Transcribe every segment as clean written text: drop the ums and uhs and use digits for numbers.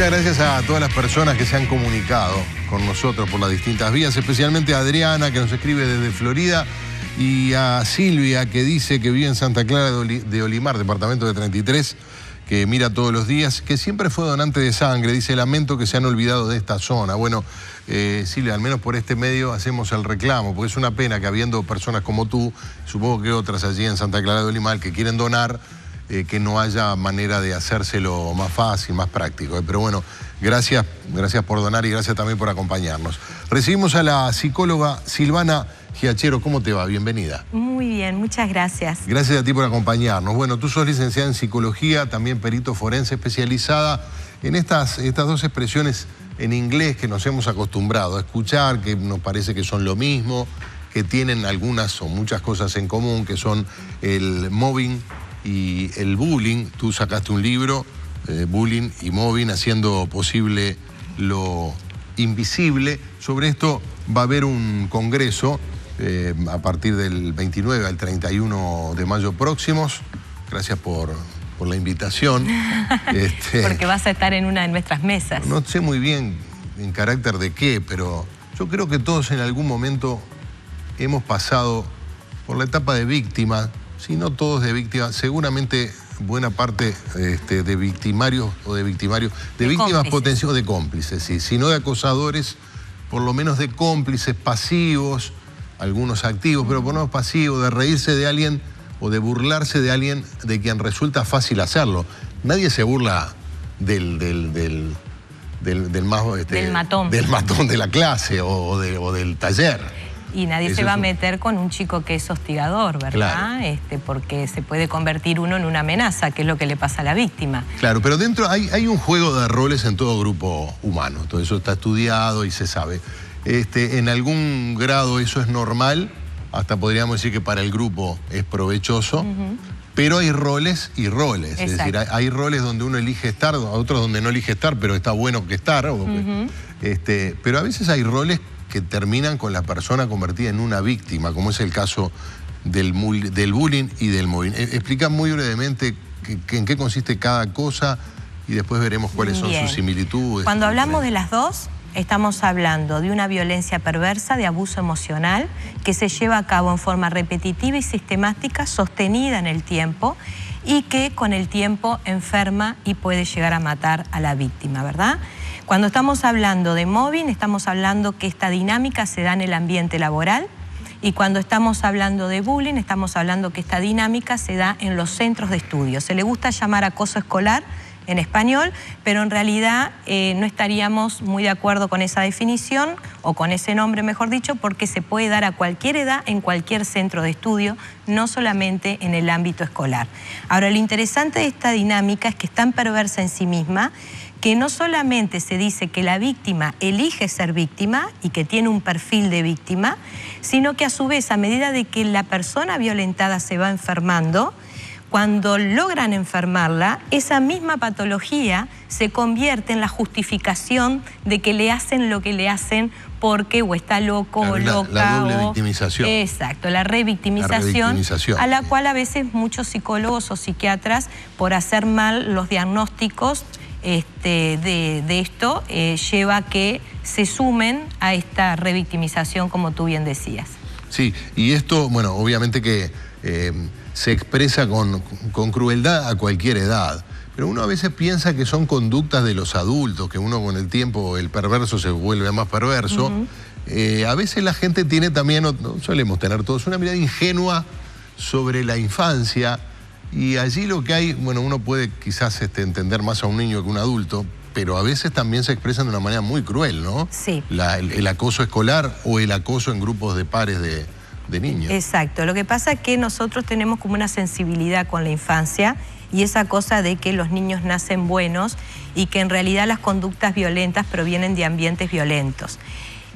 Muchas gracias a todas las personas que se han comunicado con nosotros por las distintas vías, especialmente a Adriana, que nos escribe desde Florida, y a Silvia, que dice que vive en Santa Clara de Olimar, departamento de 33, que mira todos los días, que siempre fue donante de sangre. Dice, lamento que se han olvidado de esta zona. Bueno, Silvia, al menos por este medio hacemos el reclamo, porque es una pena que habiendo personas como tú, supongo que otras allí en Santa Clara de Olimar, que quieren donar, que no haya manera de hacérselo más fácil, más práctico. Pero bueno, gracias por donar y gracias también por acompañarnos. Recibimos a la psicóloga Silvana Giachero. ¿Cómo te va? Bienvenida. Muy bien, muchas gracias. Gracias a ti por acompañarnos. Bueno, tú sos licenciada en psicología, también perito forense, especializada en estas dos expresiones en inglés que nos hemos acostumbrado a escuchar, que nos parece que son lo mismo, que tienen algunas o muchas cosas en común, que son el mobbing y el bullying. Tú sacaste un libro, Bullying y Mobbing, haciendo posible lo invisible. Sobre esto va a haber un congreso a partir del 29 al 31 de mayo próximos. Gracias por la invitación. Porque vas a estar en una de nuestras mesas. No sé muy bien en carácter de qué, pero yo creo que todos en algún momento hemos pasado por la etapa de víctima. Si no todos de víctimas, seguramente buena parte de victimarios o de víctimas potenciales, de cómplices, sí. Si no de acosadores, por lo menos de cómplices pasivos, algunos activos, pero por lo menos pasivos, de reírse de alguien o de burlarse de alguien de quien resulta fácil hacerlo. Nadie se burla del matón de la clase o del taller. Y nadie se va a meter con un chico que es hostigador, ¿verdad? Claro. Porque se puede convertir uno en una amenaza, que es lo que le pasa a la víctima. Claro, pero dentro hay un juego de roles en todo grupo humano. Todo eso está estudiado y se sabe. En algún grado eso es normal, hasta podríamos decir que para el grupo es provechoso, pero hay roles y roles. Exacto. Es decir, hay roles donde uno elige estar, otros donde no elige estar, pero está bueno que estar. Pero a veces hay roles que terminan con la persona convertida en una víctima, como es el caso del bullying y del mobbing. Explica muy brevemente en qué consiste cada cosa y después veremos cuáles son sus similitudes. Cuando hablamos de las dos, estamos hablando de una violencia perversa, de abuso emocional, que se lleva a cabo en forma repetitiva y sistemática, sostenida en el tiempo, y que con el tiempo enferma y puede llegar a matar a la víctima, ¿verdad? Cuando estamos hablando de mobbing, estamos hablando que esta dinámica se da en el ambiente laboral, y cuando estamos hablando de bullying, estamos hablando que esta dinámica se da en los centros de estudio. Se le gusta llamar acoso escolar en español, pero en realidad no estaríamos muy de acuerdo con esa definición, o con ese nombre, mejor dicho, porque se puede dar a cualquier edad, en cualquier centro de estudio, no solamente en el ámbito escolar. Ahora, lo interesante de esta dinámica es que es tan perversa en sí misma, que no solamente se dice que la víctima elige ser víctima y que tiene un perfil de víctima, sino que a su vez, a medida de que la persona violentada se va enfermando, cuando logran enfermarla, esa misma patología se convierte en la justificación de que le hacen lo que le hacen porque o está loco o loca. La doble victimización. Exacto, la revictimización, a la cual a veces muchos psicólogos o psiquiatras, por hacer mal los diagnósticos de esto, lleva a que se sumen a esta revictimización, como tú bien decías. Sí, y esto, bueno, obviamente que se expresa con crueldad a cualquier edad. Pero uno a veces piensa que son conductas de los adultos, que uno con el tiempo, el perverso se vuelve más perverso. A veces la gente tiene también, no solemos tener todos, una mirada ingenua sobre la infancia. Y allí lo que hay, bueno, uno puede quizás entender más a un niño que a un adulto, pero a veces también se expresan de una manera muy cruel, ¿no? Sí. El acoso escolar o el acoso en grupos de pares de niños. Exacto. Lo que pasa es que nosotros tenemos como una sensibilidad con la infancia, y esa cosa de que los niños nacen buenos y que en realidad las conductas violentas provienen de ambientes violentos.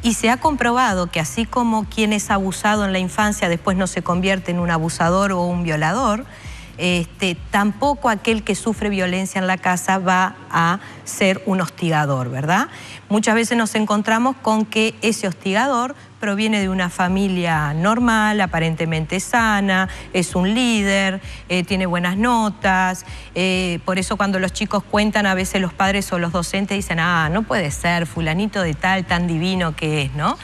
Y se ha comprobado que así como quien es abusado en la infancia después no se convierte en un abusador o un violador, tampoco aquel que sufre violencia en la casa va a ser un hostigador, ¿verdad? Muchas veces nos encontramos con que ese hostigador proviene de una familia normal, aparentemente sana, es un líder, tiene buenas notas, por eso cuando los chicos cuentan, a veces los padres o los docentes dicen, ah, no puede ser, fulanito de tal, tan divino que es, ¿no?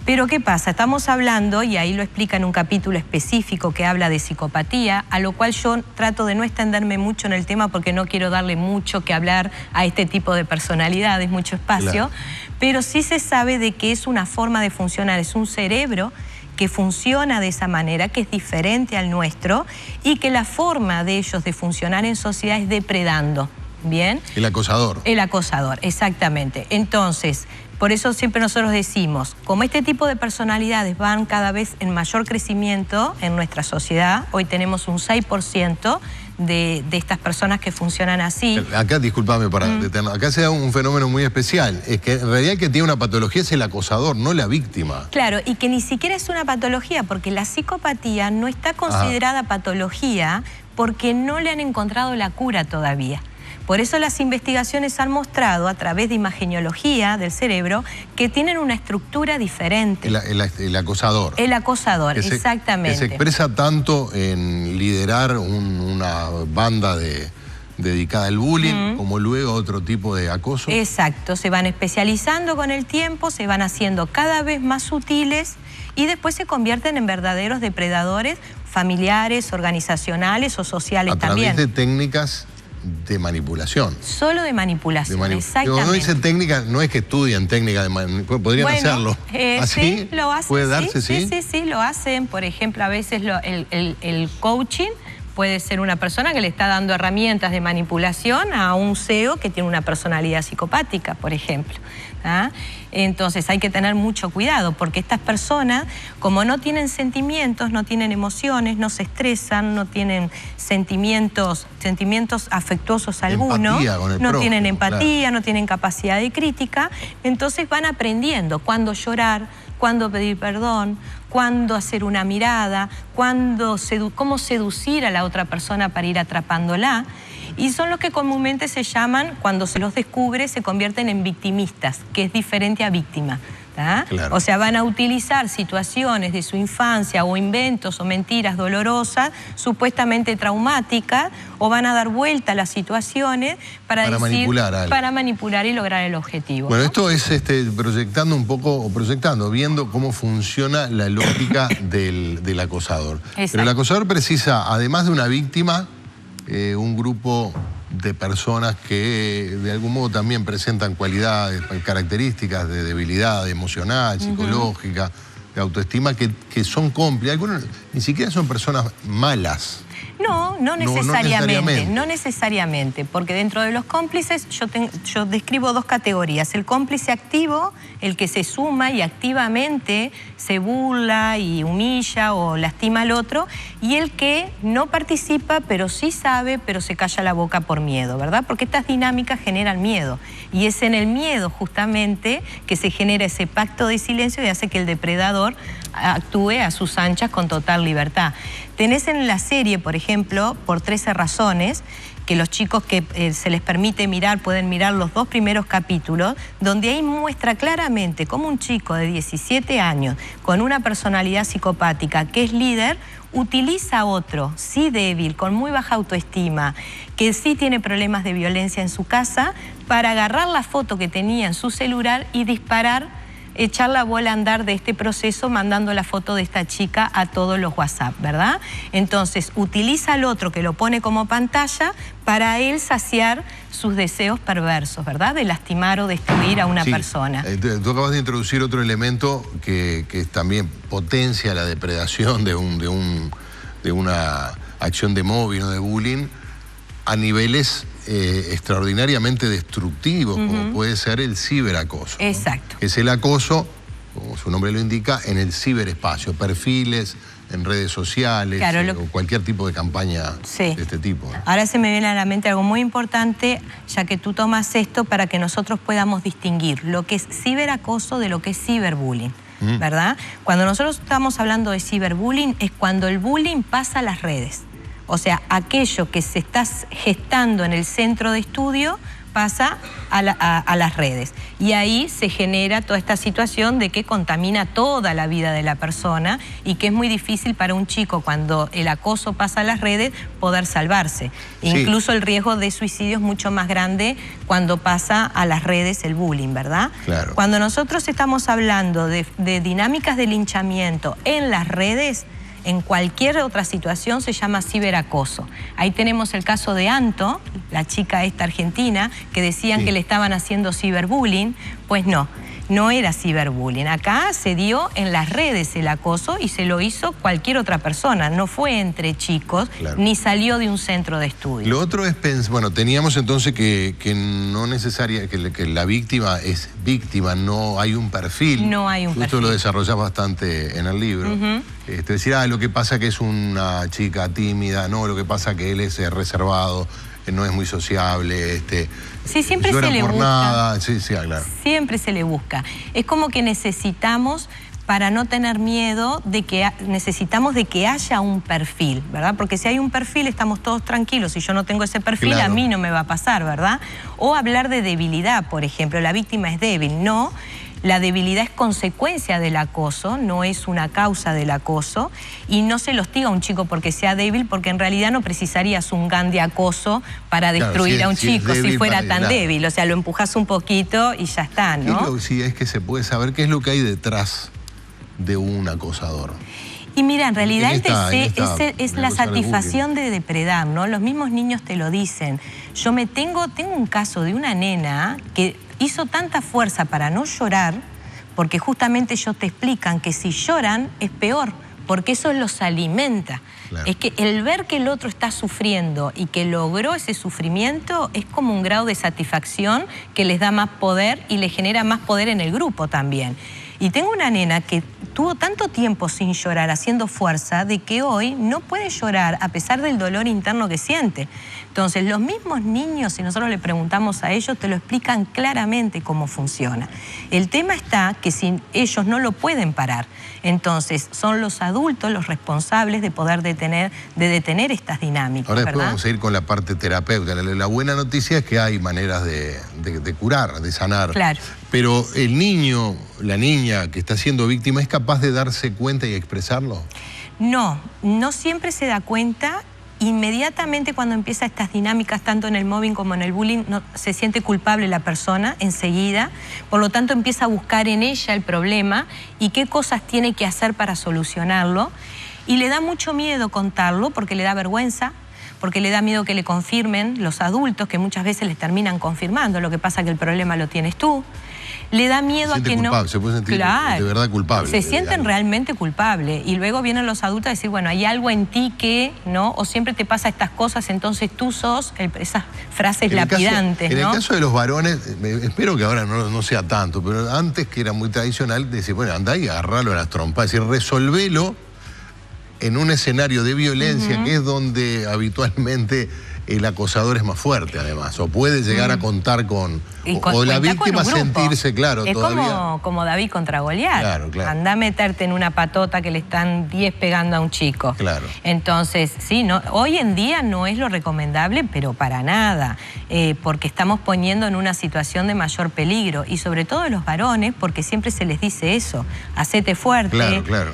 Pero ¿qué pasa? Estamos hablando, y ahí lo explica en un capítulo específico que habla de psicopatía, a lo cual yo trato de no extenderme mucho en el tema porque no quiero darle mucho que hablar a este tipo de personalidades, mucho espacio, claro. Pero sí se sabe de que es una forma de funcionar, es un cerebro que funciona de esa manera, que es diferente al nuestro, y que la forma de ellos de funcionar en sociedad es depredando, ¿bien? El acosador. El acosador, exactamente. Entonces, por eso siempre nosotros decimos, como este tipo de personalidades van cada vez en mayor crecimiento en nuestra sociedad, hoy tenemos un 6% de estas personas que funcionan así. Acá, discúlpame para detenernos, acá se da un fenómeno muy especial, es que en realidad el que tiene una patología es el acosador, no la víctima. Claro, y que ni siquiera es una patología, porque la psicopatía no está considerada patología porque no le han encontrado la cura todavía. Por eso las investigaciones han mostrado a través de imagenología del cerebro que tienen una estructura diferente. El acosador. El acosador, exactamente. Que se expresa tanto en liderar una banda dedicada al bullying, como luego otro tipo de acoso. Exacto, se van especializando con el tiempo, se van haciendo cada vez más sutiles y después se convierten en verdaderos depredadores familiares, organizacionales o sociales también. A través de técnicas de manipulación. Solo de manipulación, exactamente. No dicen técnica, no es que estudian técnica de manipulación, podrían hacerlo. ¿Así? Sí, lo hacen. ¿Puede darse, sí, lo hacen. Por ejemplo, a veces el coaching puede ser una persona que le está dando herramientas de manipulación a un CEO que tiene una personalidad psicopática, por ejemplo. ¿Ah? Entonces hay que tener mucho cuidado porque estas personas, como no tienen sentimientos, no tienen emociones, no se estresan, no tienen sentimientos afectuosos algunos, no tienen empatía, claro. No tienen capacidad de crítica, entonces van aprendiendo cuándo llorar, cuándo pedir perdón, cuándo hacer una mirada, cómo seducir a la otra persona para ir atrapándola. Y son los que comúnmente se llaman, cuando se los descubre, se convierten en victimistas, que es diferente a víctima. Claro. O sea, van a utilizar situaciones de su infancia o inventos o mentiras dolorosas, supuestamente traumáticas, o van a dar vuelta a las situaciones para manipular y lograr el objetivo. Bueno, ¿no? Esto es proyectando un poco, viendo cómo funciona la lógica del acosador. Exacto. Pero el acosador precisa, además de una víctima, un grupo de personas que de algún modo también presentan cualidades, características de debilidad emocional, psicológica, de autoestima, que son cómplices. Algunos ni siquiera son personas malas. No necesariamente, porque dentro de los cómplices yo describo dos categorías. El cómplice activo, el que se suma y activamente se burla y humilla o lastima al otro, y el que no participa, pero sí sabe, pero se calla la boca por miedo, ¿verdad? Porque estas dinámicas generan miedo, y es en el miedo justamente que se genera ese pacto de silencio y hace que el depredador actúe a sus anchas con total libertad. Tenés en la serie, por ejemplo, por 13 razones, que los chicos que se les permite mirar pueden mirar los 2 primeros capítulos, donde ahí muestra claramente cómo un chico de 17 años con una personalidad psicopática que es líder utiliza a otro, sí débil, con muy baja autoestima, que sí tiene problemas de violencia en su casa, para agarrar la foto que tenía en su celular y disparar, echar la bola a andar de este proceso mandando la foto de esta chica a todos los WhatsApp, ¿verdad? Entonces utiliza al otro que lo pone como pantalla para él saciar sus deseos perversos, ¿verdad? De lastimar o destruir a una persona. Tú acabas de introducir otro elemento que también potencia la depredación de una acción de móvil o de bullying a niveles extraordinariamente destructivos, como puede ser el ciberacoso. Exacto. ¿No? Es el acoso, como su nombre lo indica, en el ciberespacio, perfiles en redes sociales, claro, o cualquier tipo de campaña de este tipo. Ahora se me viene a la mente algo muy importante, ya que tú tomas esto para que nosotros podamos distinguir lo que es ciberacoso de lo que es ciberbullying, ¿verdad? Cuando nosotros estamos hablando de ciberbullying es cuando el bullying pasa a las redes. O sea, aquello que se está gestando en el centro de estudio pasa a las redes. Y ahí se genera toda esta situación de que contamina toda la vida de la persona y que es muy difícil para un chico, cuando el acoso pasa a las redes, poder salvarse. Sí. Incluso el riesgo de suicidio es mucho más grande cuando pasa a las redes el bullying, ¿verdad? Claro. Cuando nosotros estamos hablando de dinámicas de linchamiento en las redes, en cualquier otra situación se llama ciberacoso. Ahí tenemos el caso de Anto, la chica esta argentina, que decían que le estaban haciendo ciberbullying. Pues no, no era ciberbullying. Acá se dio en las redes el acoso y se lo hizo cualquier otra persona. No fue entre chicos, ni salió de un centro de estudio. Lo otro es, bueno, teníamos entonces que no necesaria, que la víctima es víctima, no hay un perfil. No hay un perfil. Esto lo desarrollás bastante en el libro. Decir, lo que pasa que es una chica tímida, no, lo que pasa que él es reservado, no es muy sociable, sí, siempre se le busca. Nada. Sí, claro. Siempre se le busca. Es como que necesitamos, para no tener miedo, necesitamos de que haya un perfil, ¿verdad? Porque si hay un perfil estamos todos tranquilos. Si yo no tengo ese perfil, a mí no me va a pasar, ¿verdad? O hablar de debilidad, por ejemplo. La víctima es débil, no. La debilidad es consecuencia del acoso, no es una causa del acoso, y no se lo hostiga a un chico porque sea débil, porque en realidad no precisarías un GAN de acoso para destruir a un chico si fuera tan débil. O sea, lo empujas un poquito y ya está, ¿no? Sí, es que se puede saber qué es lo que hay detrás de un acosador. Y mira, en realidad es la satisfacción de depredar, ¿no? Los mismos niños te lo dicen. Yo tengo un caso de una nena que hizo tanta fuerza para no llorar, porque justamente ellos te explican que si lloran es peor, porque eso los alimenta. Claro. Es que el ver que el otro está sufriendo y que logró ese sufrimiento es como un grado de satisfacción que les da más poder y les genera más poder en el grupo también. Y tengo una nena que tuvo tanto tiempo sin llorar, haciendo fuerza, de que hoy no puede llorar a pesar del dolor interno que siente. Entonces, los mismos niños, si nosotros le preguntamos a ellos, te lo explican claramente cómo funciona. El tema está que si ellos no lo pueden parar, entonces son los adultos los responsables de poder detener estas dinámicas. Ahora después vamos a ir con la parte terapéutica. La buena noticia es que hay maneras de curar, de sanar. Claro. Pero el niño, la niña que está siendo víctima, ¿es capaz de darse cuenta y expresarlo? No, no siempre se da cuenta. Inmediatamente cuando empieza estas dinámicas, tanto en el mobbing como en el bullying, se siente culpable la persona enseguida. Por lo tanto, empieza a buscar en ella el problema y qué cosas tiene que hacer para solucionarlo. Y le da mucho miedo contarlo porque le da vergüenza, porque le da miedo que le confirmen los adultos, que muchas veces les terminan confirmando. Lo que pasa es que el problema lo tienes tú. Le da miedo a que no... Se puede sentir de verdad culpable. Se sienten realmente culpables. Y luego vienen los adultos a decir, bueno, hay algo en ti que, ¿no? O siempre te pasa estas cosas, entonces tú sos... Esas frases lapidantes, ¿no? En el caso de los varones, espero que ahora no sea tanto, pero antes, que era muy tradicional, decir, bueno, andá y agarralo a las trompas. Es decir, resolvelo en un escenario de violencia, que es donde habitualmente el acosador es más fuerte, además, o puede llegar a contar o la víctima sentirse, claro, es todavía... como David contra Goliat. Claro. Andá a meterte en una patota que le están 10 pegando a un chico. Claro. Entonces, sí, hoy en día no es lo recomendable, pero para nada, porque estamos poniendo en una situación de mayor peligro, y sobre todo los varones, porque siempre se les dice eso, hacete fuerte. Claro.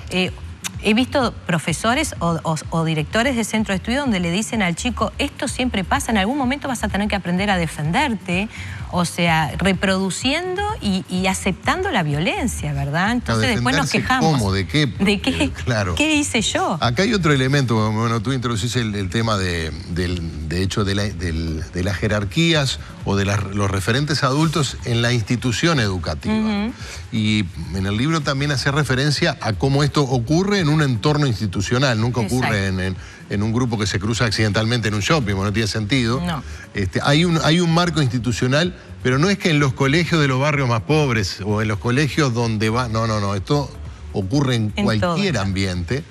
He visto profesores o directores de centro de estudio donde le dicen al chico, esto siempre pasa, en algún momento vas a tener que aprender a defenderte, o sea, reproduciendo y aceptando la violencia, ¿verdad? Entonces después nos quejamos. ¿Cómo? ¿De qué? ¿De qué? Claro. ¿Qué hice yo? Acá hay otro elemento, bueno, tú introducís el tema de las jerarquías o de los referentes adultos en la institución educativa. Y en el libro también hace referencia a cómo esto ocurre en un entorno institucional, nunca ocurre en un grupo que se cruza accidentalmente en un shopping, no tiene sentido. No. Hay un marco institucional, pero no es que en los colegios de los barrios más pobres o en los colegios donde va... No, esto ocurre en cualquier ambiente,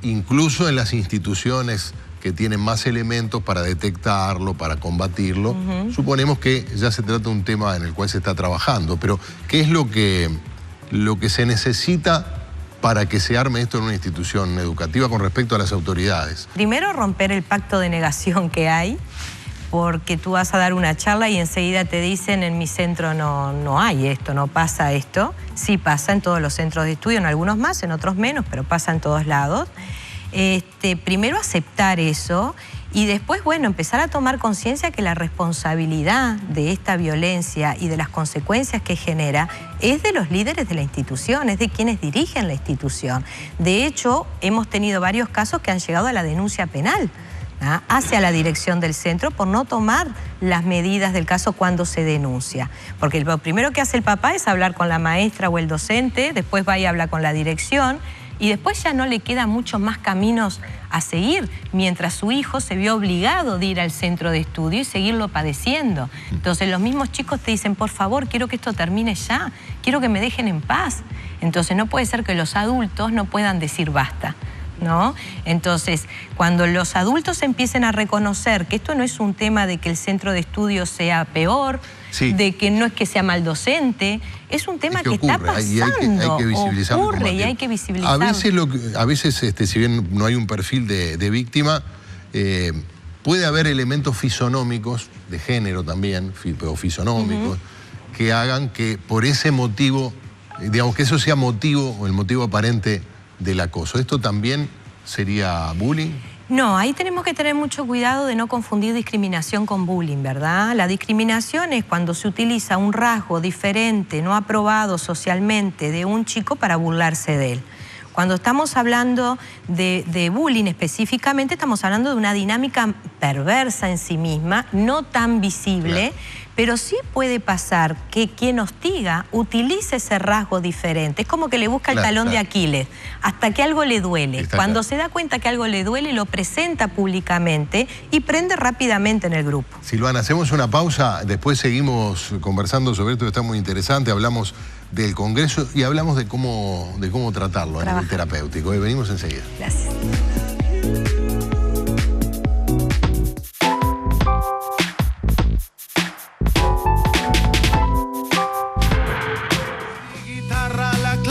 incluso en las instituciones que tienen más elementos para detectarlo, para combatirlo. Suponemos que ya se trata de un tema en el cual se está trabajando, pero ¿qué es lo que se necesita para que se arme esto en una institución educativa con respecto a las autoridades? Primero, romper el pacto de negación que hay, porque tú vas a dar una charla y enseguida te dicen en mi centro no hay esto, no pasa esto. Sí pasa en todos los centros de estudio, en algunos más, en otros menos, pero pasa en todos lados. Primero aceptar eso y después, bueno, empezar a tomar conciencia que la responsabilidad de esta violencia y de las consecuencias que genera es de los líderes de la institución, es de quienes dirigen la institución. De hecho, hemos tenido varios casos que han llegado a la denuncia penal hacia la dirección del centro por no tomar las medidas del caso cuando se denuncia. Porque lo primero que hace el papá es hablar con la maestra o el docente, después va y habla con la dirección y después ya no le quedan muchos más caminos a seguir, mientras su hijo se vio obligado de ir al centro de estudio y seguirlo padeciendo. Entonces los mismos chicos te dicen, por favor, quiero que esto termine ya, quiero que me dejen en paz. Entonces no puede ser que los adultos no puedan decir basta, ¿no? Entonces, cuando los adultos empiecen a reconocer que esto no es un tema de que el centro de estudio sea peor, sí, de que no es que sea mal docente, es un tema que está pasando, hay que visibilizarlo, ocurre y hay que visibilizarlo. A veces si bien no hay un perfil de víctima, puede haber elementos fisonómicos, de género también, o fisonómicos, que hagan que por ese motivo, digamos que eso sea motivo o el motivo aparente del acoso. ¿Esto también sería bullying? No, ahí tenemos que tener mucho cuidado de no confundir discriminación con bullying, ¿verdad? La discriminación es cuando se utiliza un rasgo diferente, no aprobado socialmente de un chico para burlarse de él. Cuando estamos hablando de bullying específicamente, estamos hablando de una dinámica perversa en sí misma, no tan visible, claro, pero sí puede pasar que quien hostiga utilice ese rasgo diferente. Es como que le busca el talón de Aquiles, hasta que algo le duele. Cuando se da cuenta que algo le duele, lo presenta públicamente y prende rápidamente en el grupo. Silvana, hacemos una pausa, después seguimos conversando sobre esto que está muy interesante, hablamos del Congreso y hablamos de cómo tratarlo a nivel terapéutico. Venimos enseguida. Gracias.